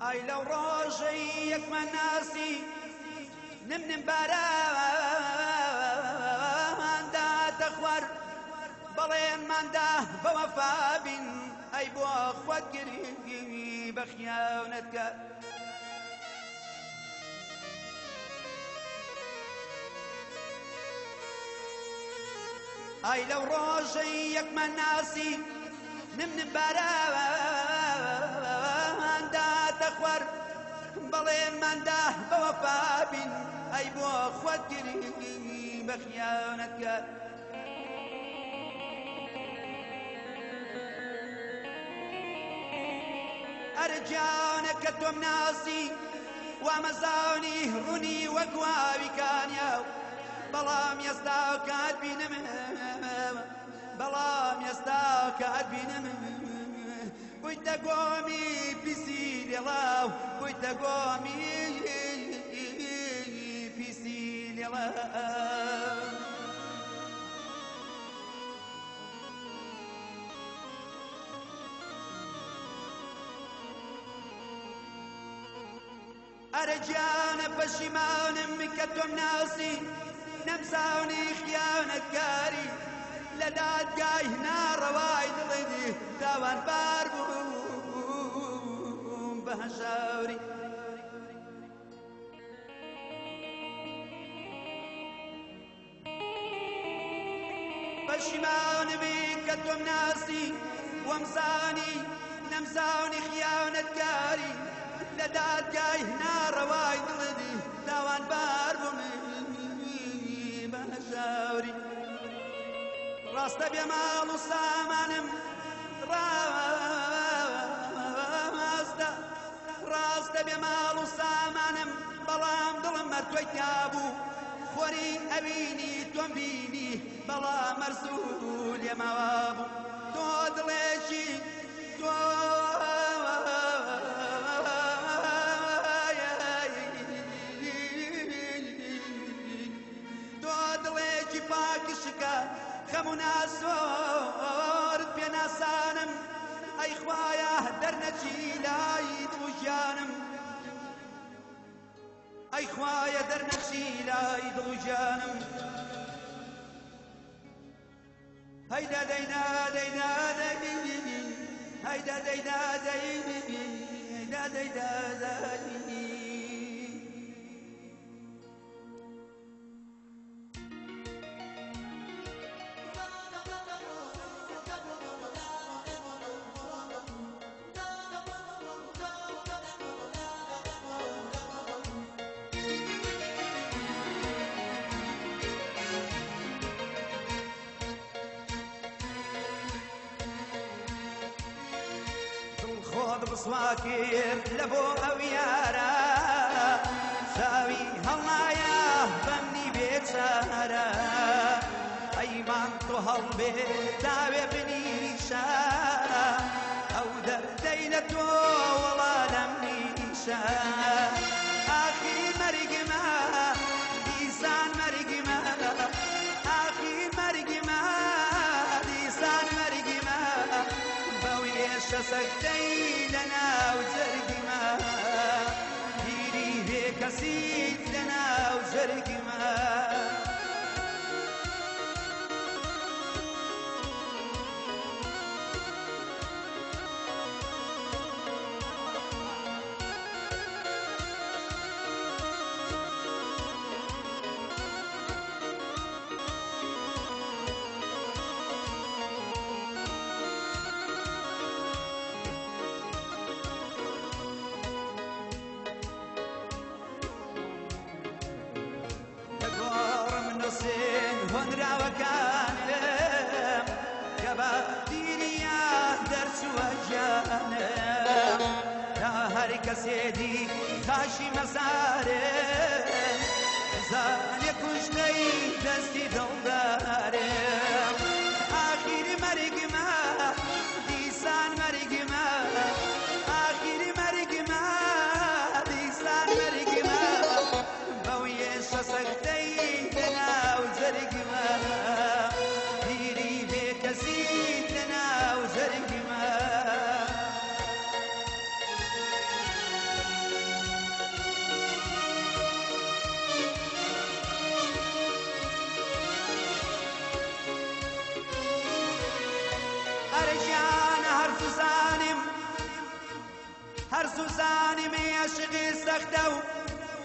ئای لەو ڕۆژەی یەکمان ناسی نمنم باراندا خوار بەڵێنماندا بە وەفابین ئەی بۆ خۆت گری بە خیانەتکار ئای لەو ڕۆژەی یەکمان ناسی نمنم باراندا خوار بەڵێنماندا بە وەفابین ئەی بۆ خۆت گری بە خیانەتکار ئەرجانە کە تۆم ناسی وامەزانی ڕوونی وەکواویکانیاو بەڵام ئێستا کات بینم بەڵام ئێستا کات بینم بوویتە گۆمی پیسی لێڵاو بوویتە گۆمی پیسی لێڵاو ئەرەجیانە پەشیمانم کە تۆم ناسی نەمزانی خیانەتکاری لە دادگای ناڕەوای دڵێنی تاوانبار بووم بە هەژاوری پەشیمانمی کە تۆم ناسی وەمزانی نەمزانی خیانەتکاری لە دادگای ناڕەوای دڵێنی تاوانبار بووم بە هەژاوری ڕاستە بێ ماڵ و سامانم ڕاستە بێ ماڵ و سامانم بەڵام دڵم بە تۆی تابوو خۆری ئەبینی تۆم بینی بەڵام مەرزوو لێماوا بوو تۆ دڵێکی تۆ دڵێکی پاکشکە خەمو ناسۆرت پێ ناسانم ئەی خوایە دەرنەچی لای دڵوژیانم ئەی خوایە دەرنەچی لای دڵوژیانم هەیدا دەینا دەینا دەینا هەیدا دەینا دەینا دەینا دەینا خۆت ڕسواکرد لە بۆ ئەو یارە چاوی هەڵایە بەمنی بێچارە ئەیمان تۆ هەڵبێ داوێ بنیشە ئەو دەردەی لە تۆ وەڵا لەم نیشە ئاخی مەرگمە دیسان مەرگمە ئاخی مەرگمە دیسان مەرگمە بەوێشە سەکتەی لەناو جەرگمە گیری هێ کەسیت لەناو جەرگمە سێن هۆنراوەکانم کە بە دیریان دەرچووە گیانم تا هەر کەسێدی خاشی مەزارم زانێ کوژدەی دەستی دڵدارم ئاخیری مەرگمە دیسان مەرگمە ئاخیری مەرگمە دیسان مەرگمە بەوێشە سەکتەی لەناو جەرگمە پیری بێکەسیت لەناو جەرگمە هەر سوزانیمی عشقی سەختە و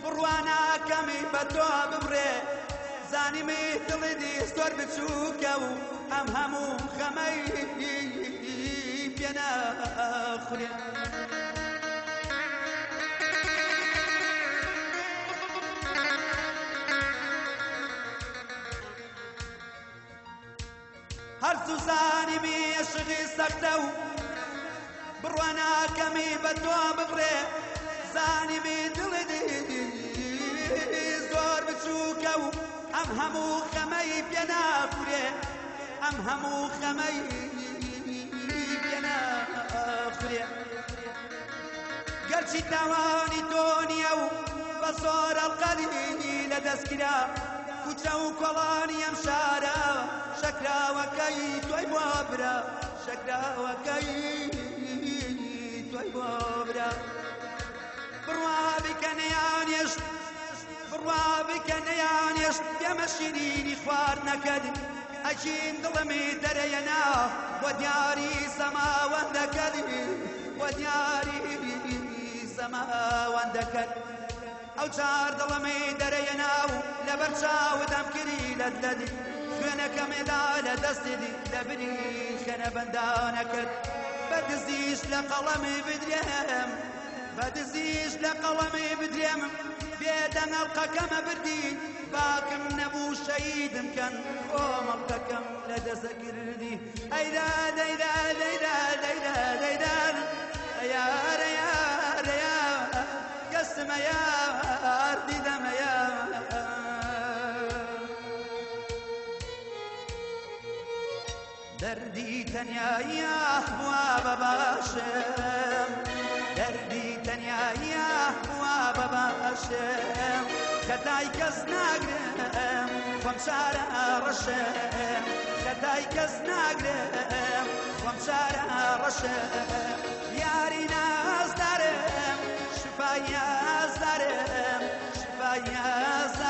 بڕواناکەمی بە تۆ ببڕێ زانیمی دڵی دیستۆر بچووکە و ئەم هەموو خەمەی پێ نەخورێ هەر سوزانیمی عشقی سەختە و بڕواناکەمی بە تۆ ببڕێ زانیمی دڵی زۆر بچووکە و ئەم هەموو خەمەی پێ ناخورێ ئەم هەموو خەمەی پێ ناخورێ گەرچی تاوانی تۆ نییە و بە زۆر ئەڵقەدی لەدەستگرا کوچە و کۆڵانی ئەم شارە شەکراوەکەی تۆی بۆ برا شەکراوەکەی تۆی بۆ برا بڕوا بکە نەیانێشت بڕوا بکە نەیانێشت دێمە شیرینی خواردنەکەت ئەچین دڵمی دەرەیەنا بۆ دیاری زەماوەندەکەت بۆ دیاری زەماوەندەکەت ئەو چار دڵمی دەرەیەنا و لەبەر چاوتم کردی لەدلەدی خوێنەکەمێدا لە دەستێدی لەبری خێنە بەندانەکەت بەدزیش لە قەڵەمی بدرێم بەدزیش لە قەڵەمی بدرێم بێدەنەڵقەکەمە بردی باکم نەبوو شەیدم کەن خۆمەڵقەکەم لە دەستە کردی ئەیدا دەیدا دەیدا دەیدا دەیدا ئەیار ئەیار ئەیار گەستمە یار دیدەمە یار دەردی تەنیاییە وا بە باشم دەردی تەنیاییە وا بە باشم خەتای کەس ناگرم خۆم شارە ڕەشم خەتای کەس ناگرم خۆم شارە ڕەشم یاری نازدارم شفای نازدارم شفای نازدارم